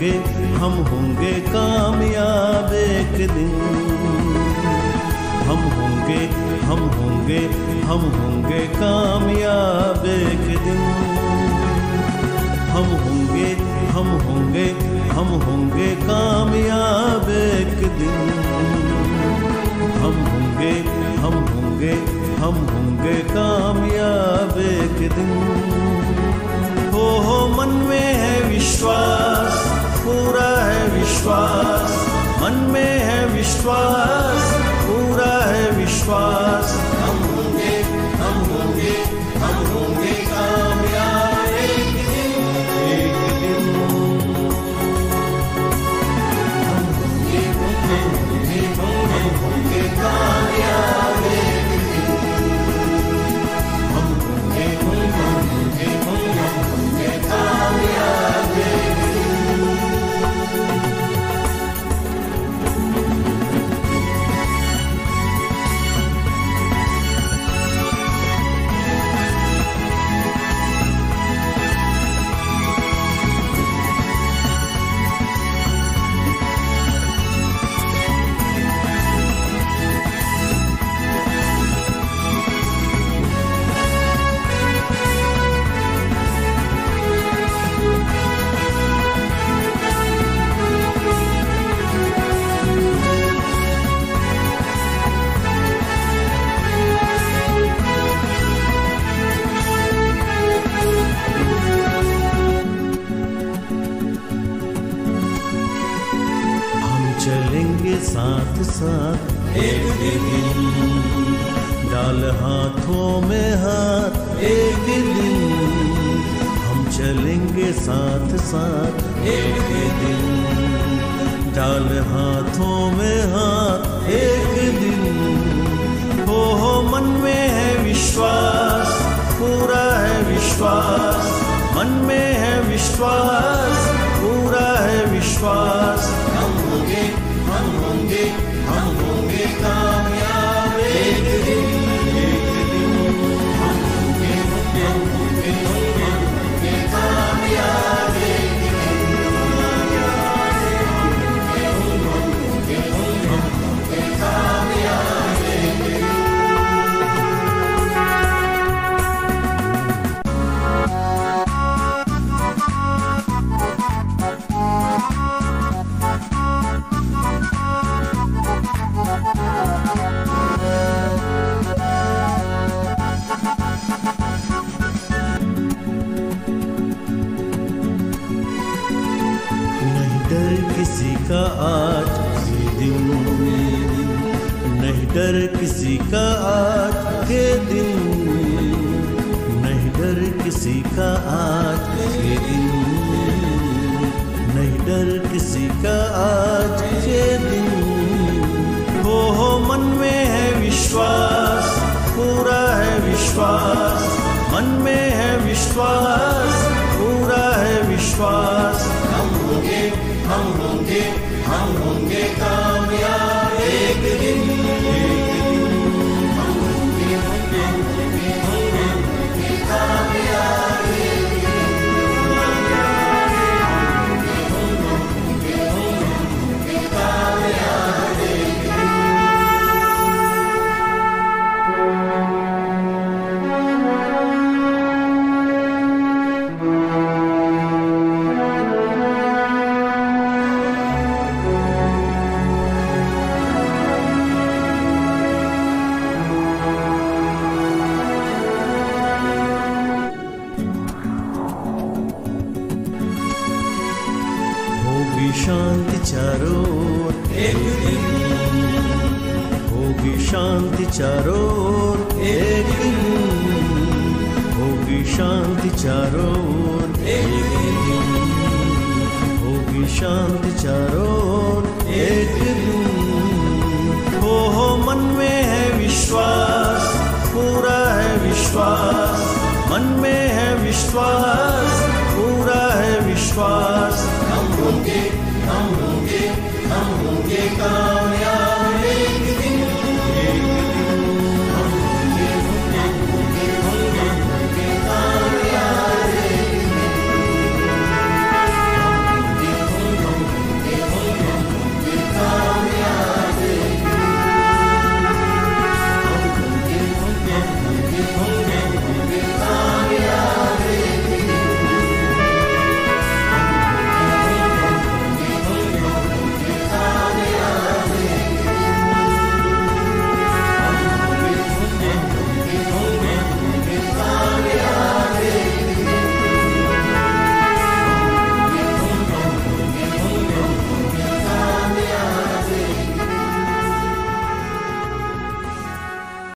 होंगे कामयाब एक दिन। हम होंगे कामयाब एक दिन। हम होंगे कामयाब एक दिन। हम होंगे कामयाब एक दिन। हो मन में है विश्वास, पूरा है विश्वास, मन में है विश्वास, पूरा है विश्वास। हम होंगे कामयाब एक दिन, एक दिन। हम होंगे कामयाब एक दिन। हम होंगे कामयाब एक दिन। चलेंगे साथ साथ एक दिन, डाल हाथों में हाथ एक दिन। हम चलेंगे साथ साथ एक दिन, डाल हाथों में हाथ एक दिन। हो मन में है विश्वास, पूरा है विश्वास, मन में है विश्वास, पूरा है विश्वास। हम होंगे कामयाब एक दिन, एक दिन। हम होंगे कामयाब एक दिन। हम होंगे कामयाब एक दिन। किसी का आज के दिन, नहीं डर किसी का आज के दिन, नहीं डर किसी का आज के दिन, नहीं डर किसी का आज के दिन। हो मन में है विश्वास, पूरा है विश्वास, मन में है विश्वास, पूरा है विश्वास। हम होंगे कामयाब एक दिन, एक दिन। हम होंगे कामयाब एक दिन। हम होंगे कामयाब एक दिन। शांति चारों ओर एक दिन, होगी शांति चारों ओर एक दिन, होगी शांति चारों ओर एक दिन, होगी शांति चारों ओर एक दिन। हो मन में है विश्वास, पूरा है विश्वास, मन में है विश्वास, पूरा है विश्वास।